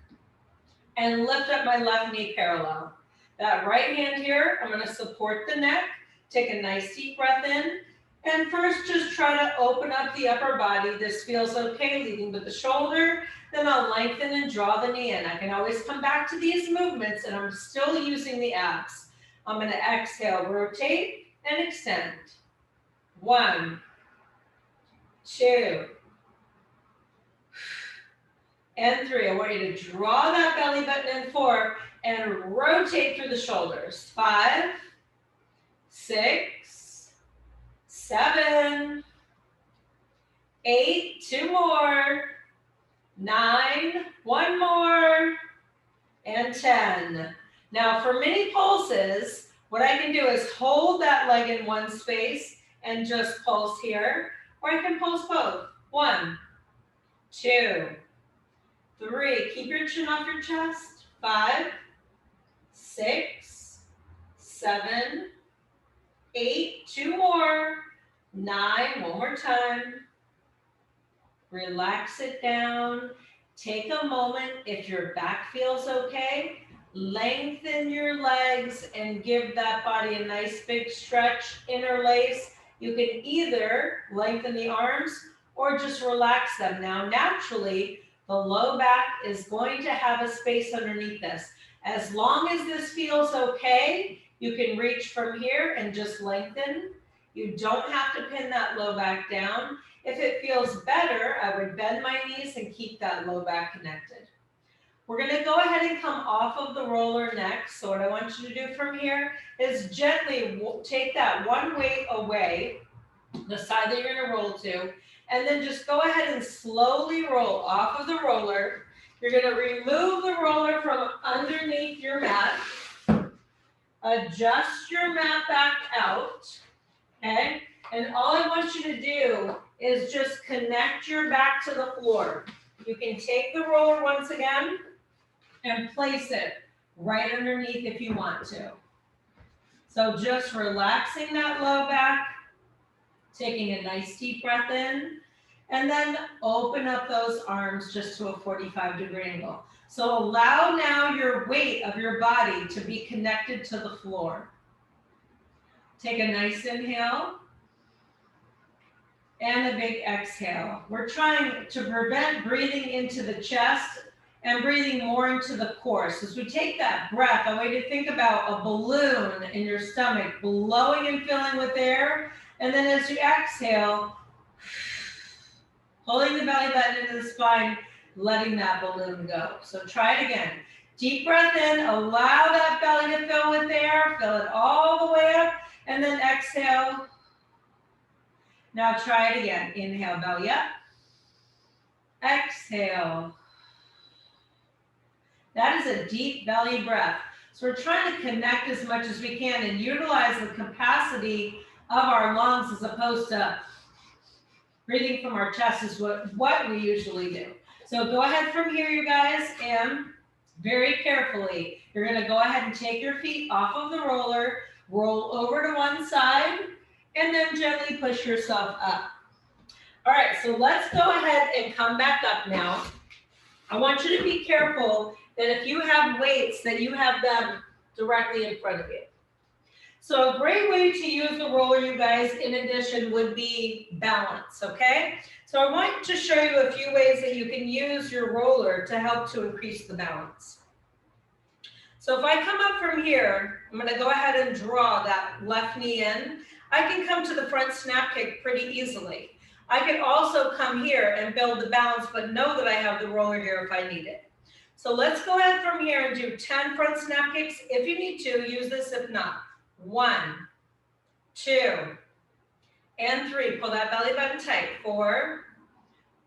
and lift up my left knee parallel. That right hand here, I'm gonna support the neck, take a nice deep breath in, and first just try to open up the upper body. This feels okay, leading with the shoulder. Then I'll lengthen and draw the knee in. I can always come back to these movements and I'm still using the abs. I'm going to exhale, rotate, and extend. 1, 2, and 3. I want you to draw that belly button in 4 and rotate through the shoulders. 5, 6, 7, 8, 2 more, 9, 1 more, and 10. Now for mini pulses, what I can do is hold that leg in one space and just pulse here, or I can pulse both. 1, 2, 3. Keep your chin off your chest. 5, 6, 7, 8, 2 more, 9, 1 more time. Relax it down. Take a moment. If your back feels okay, lengthen your legs and give that body a nice big stretch, interlace. You can either lengthen the arms or just relax them. Now, naturally, the low back is going to have a space underneath this. As long as this feels okay, you can reach from here and just lengthen. You don't have to pin that low back down. If it feels better, I would bend my knees and keep that low back connected. We're going to go ahead and come off of the roller next. So what I want you to do from here is gently take that one weight away, the side that you're going to roll to, and then just go ahead and slowly roll off of the roller. You're going to remove the roller from underneath your mat. Adjust your mat back out, okay? And all I want you to do is just connect your back to the floor. You can take the roller once again and place it right underneath if you want to. So just relaxing that low back, taking a nice deep breath in, and then open up those arms just to a 45-degree angle. So allow now your weight of your body to be connected to the floor. Take a nice inhale and a big exhale. We're trying to prevent breathing into the chest and breathing more into the core. So as we take that breath, I want you to think about a balloon in your stomach, blowing and filling with air. And then as you exhale, pulling the belly button into the spine, letting that balloon go. So try it again. Deep breath in, allow that belly to fill with air, fill it all the way up, And then exhale. Now try it again. Inhale, belly up. Exhale. That is a deep belly breath. So we're trying to connect as much as we can and utilize the capacity of our lungs as opposed to breathing from our chest is what we usually do. So go ahead from here, you guys, and very carefully, you're gonna go ahead and take your feet off of the roller, roll over to one side, and then gently push yourself up. All right, so let's go ahead and come back up now. I want you to be careful that if you have weights, that you have them directly in front of you. So a great way to use the roller, you guys, in addition, would be balance, okay? So I want to show you a few ways that you can use your roller to help to increase the balance. So if I come up from here, I'm gonna go ahead and draw that left knee in. I can come to the front snap kick pretty easily. I can also come here and build the balance, but know that I have the roller here if I need it. So let's go ahead from here and do 10 front snap kicks. If you need to, use this. If not, 1, 2, and 3. Pull that belly button tight. 4,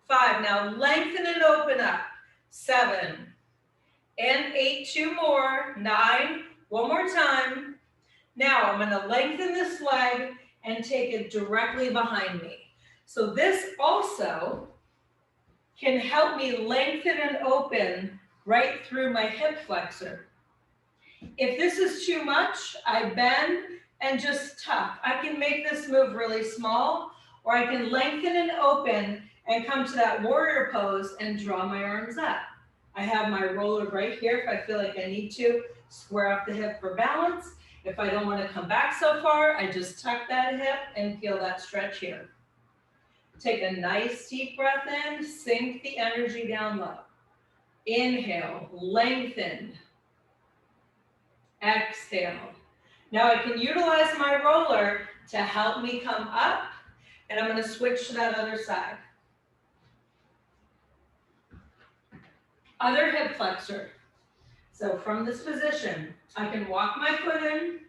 5. Now lengthen and open up. 7, and 8. 2 more. 9. One more time. Now I'm going to lengthen this leg and take it directly behind me. So this also can help me lengthen and open right through my hip flexor. If this is too much, I bend and just tuck. I can make this move really small, or I can lengthen and open and come to that warrior pose and draw my arms up. I have my roller right here if I feel like I need to square up the hip for balance. If I don't want to come back so far, I just tuck that hip and feel that stretch here. Take a nice deep breath in, sink the energy down low. Inhale, lengthen. Exhale. Now I can utilize my roller to help me come up, and I'm going to switch to that other side. Other hip flexor. So from this position, I can walk my foot in,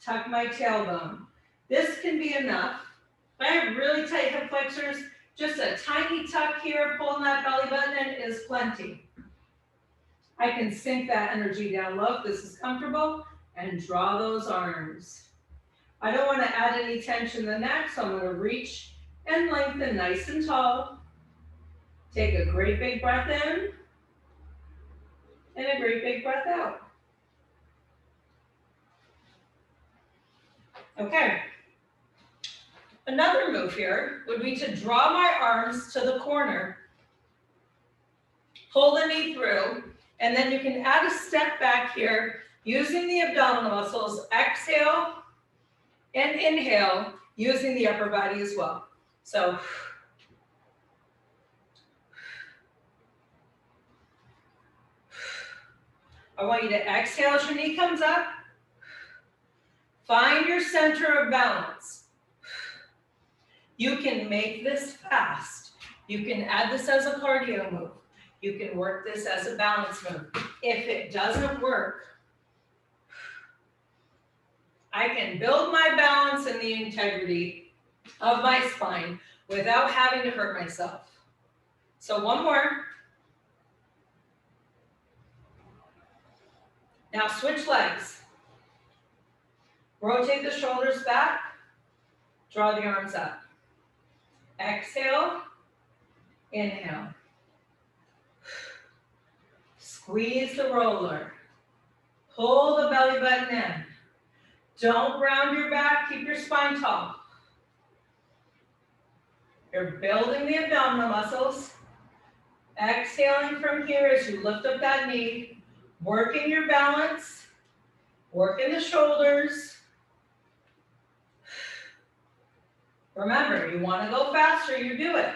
tuck my tailbone. This can be enough. If I have really tight hip flexors, just a tiny tuck here, pulling that belly button in is plenty. I can sink that energy down low if this is comfortable and draw those arms. I don't want to add any tension in the neck, so I'm going to reach and lengthen nice and tall. Take a great big breath in and a great big breath out. Okay. Another move here would be to draw my arms to the corner, pull the knee through, and then you can add a step back here using the abdominal muscles. Exhale and inhale using the upper body as well. So I want you to exhale as your knee comes up. Find your center of balance. You can make this fast. You can add this as a cardio move. You can work this as a balance move. If it doesn't work, I can build my balance and the integrity of my spine without having to hurt myself. So one more. Now switch legs. Rotate the shoulders back. Draw the arms up. Exhale, inhale. Squeeze the roller. Pull the belly button in. Don't round your back, keep your spine tall. You're building the abdominal muscles. Exhaling from here as you lift up that knee. Working your balance. Working the shoulders. Remember, you want to go faster, you do it.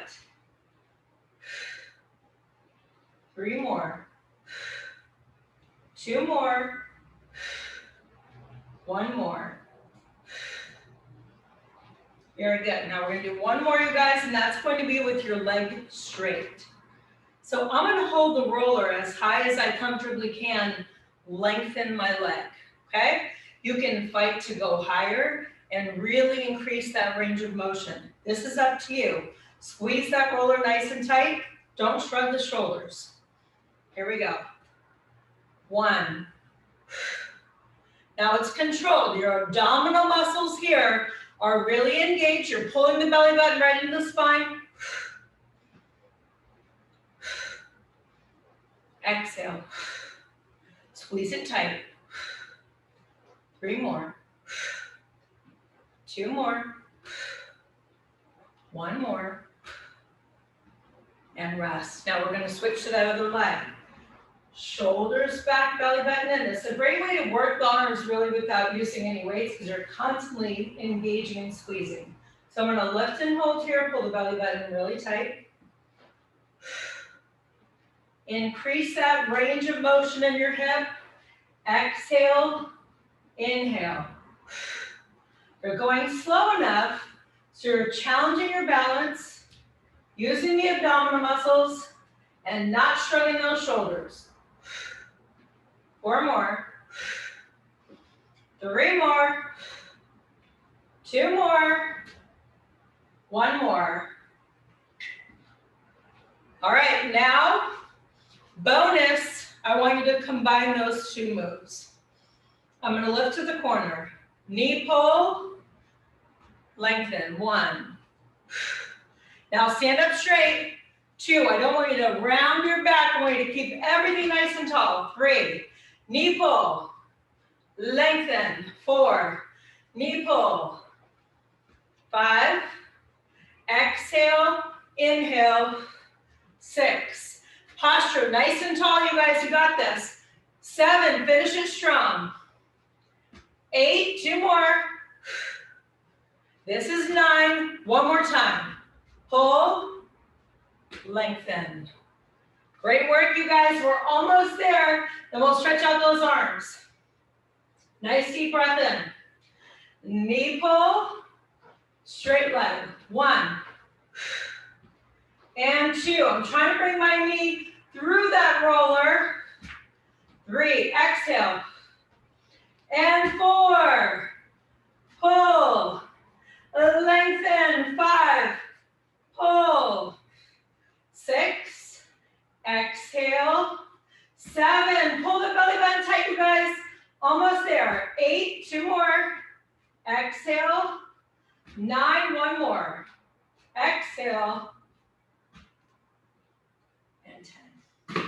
3 more. 2 more. 1 more. Very good. Now we're going to do 1 more, you guys, and that's going to be with your leg straight. So I'm going to hold the roller as high as I comfortably can, lengthen my leg, okay? You can fight to go higher. and really increase that range of motion. This is up to you. Squeeze that roller nice and tight. Don't shrug the shoulders. Here we go. 1. Now it's controlled. Your abdominal muscles here are really engaged. You're pulling the belly button right into the spine. Exhale. Squeeze it tight. 3 more. 2 more. 1 more. And rest. Now we're going to switch to that other leg. Shoulders back, belly button in. It's a great way to work the arms really without using any weights because you're constantly engaging and squeezing. So I'm going to lift and hold here, pull the belly button really tight. Increase that range of motion in your hip. Exhale, inhale. You're going slow enough so you're challenging your balance, using the abdominal muscles, and not shrugging those shoulders. 4 more. 3 more. 2 more. 1 more. All right, now, bonus, I want you to combine those 2 moves. I'm going to lift to the corner. Knee pull, lengthen. 1. Now stand up straight. 2, I don't want you to round your back. I want you to keep everything nice and tall. 3, knee pull, lengthen. 4, knee pull. 5, exhale, inhale. 6, posture nice and tall, you guys, you got this. 7, finish it strong. 8, 2 more. This is 9, 1 more time. Pull, lengthen. Great work, you guys. We're almost there. Then we'll stretch out those arms. Nice deep breath in. Knee pull, straight leg. 1 and 2. I'm trying to bring my knee through that roller. 3, exhale. And 4, pull, lengthen. 5, pull. 6, exhale. 7, pull the belly button tight, you guys. Almost there. 8, 2 more. Exhale. 9, 1 more. Exhale. And 10.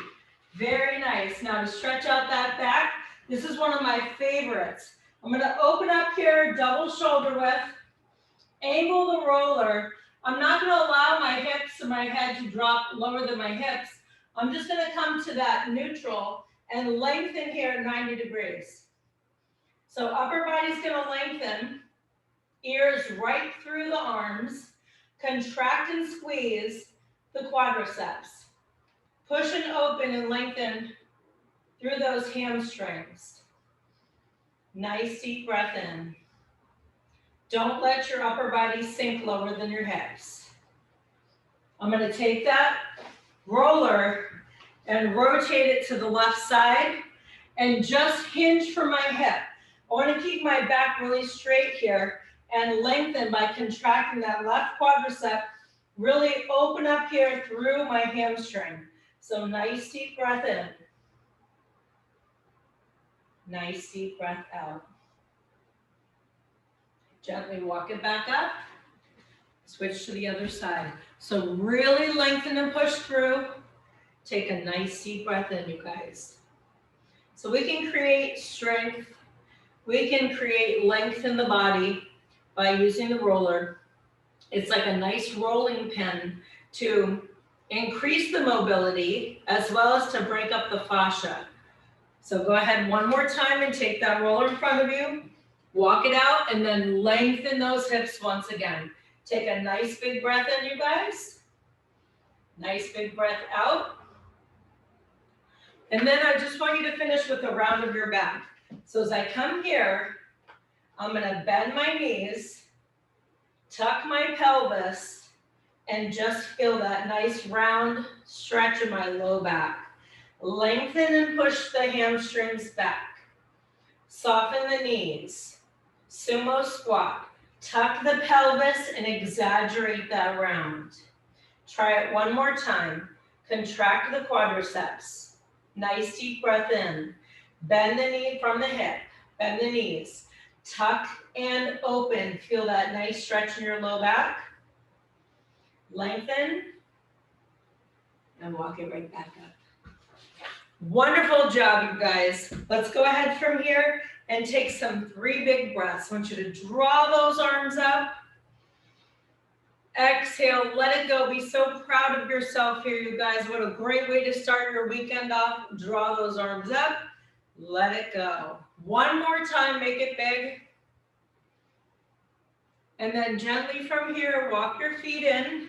Very nice. Now to stretch out that back, this is one of my favorites. I'm going to open up here, double shoulder width, angle the roller. I'm not going to allow my hips and my head to drop lower than my hips. I'm just going to come to that neutral and lengthen here at 90 degrees. So upper body's going to lengthen, ears right through the arms, contract and squeeze the quadriceps. Push and open and lengthen through those hamstrings. Nice deep breath in. Don't let your upper body sink lower than your hips. I'm going to take that roller and rotate it to the left side and just hinge for my hip. I want to keep my back really straight here and lengthen by contracting that left quadricep. Really open up here through my hamstring. So nice deep breath in. Nice deep breath out. Gently walk it back up. Switch to the other side. So really lengthen and push through. Take a nice deep breath in, you guys. So we can create strength. We can create length in the body by using the roller. It's like a nice rolling pin to increase the mobility as well as to break up the fascia. So go ahead one more time and take that roller in front of you. Walk it out and then lengthen those hips once again. Take a nice big breath in, you guys. Nice big breath out. And then I just want you to finish with a round of your back. So as I come here, I'm going to bend my knees, tuck my pelvis, and just feel that nice round stretch in my low back. Lengthen and push the hamstrings back. Soften the knees. Sumo squat. Tuck the pelvis and exaggerate that round. Try it one more time. Contract the quadriceps. Nice deep breath in. Bend the knee from the hip. Bend the knees. Tuck and open. Feel that nice stretch in your low back. Lengthen. And walk it right back up. Wonderful job, you guys. Let's go ahead from here and take some 3 big breaths. I want you to draw those arms up. Exhale, let it go. Be so proud of yourself here, you guys. What a great way to start your weekend off. Draw those arms up. Let it go. One more time, make it big. And then gently from here, walk your feet in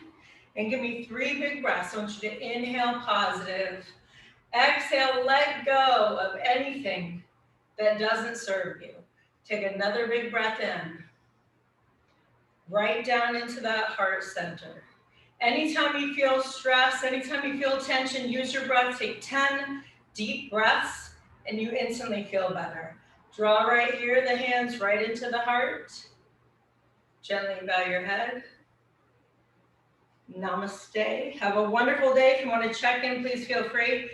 and give me 3 big breaths. I want you to inhale positive. Exhale, let go of anything that doesn't serve you. Take another big breath in. Right down into that heart center. Anytime you feel stress, anytime you feel tension, use your breath. Take 10 deep breaths and you instantly feel better. Draw right here, the hands right into the heart. Gently bow your head. Namaste. Have a wonderful day. If you want to check in, please feel free.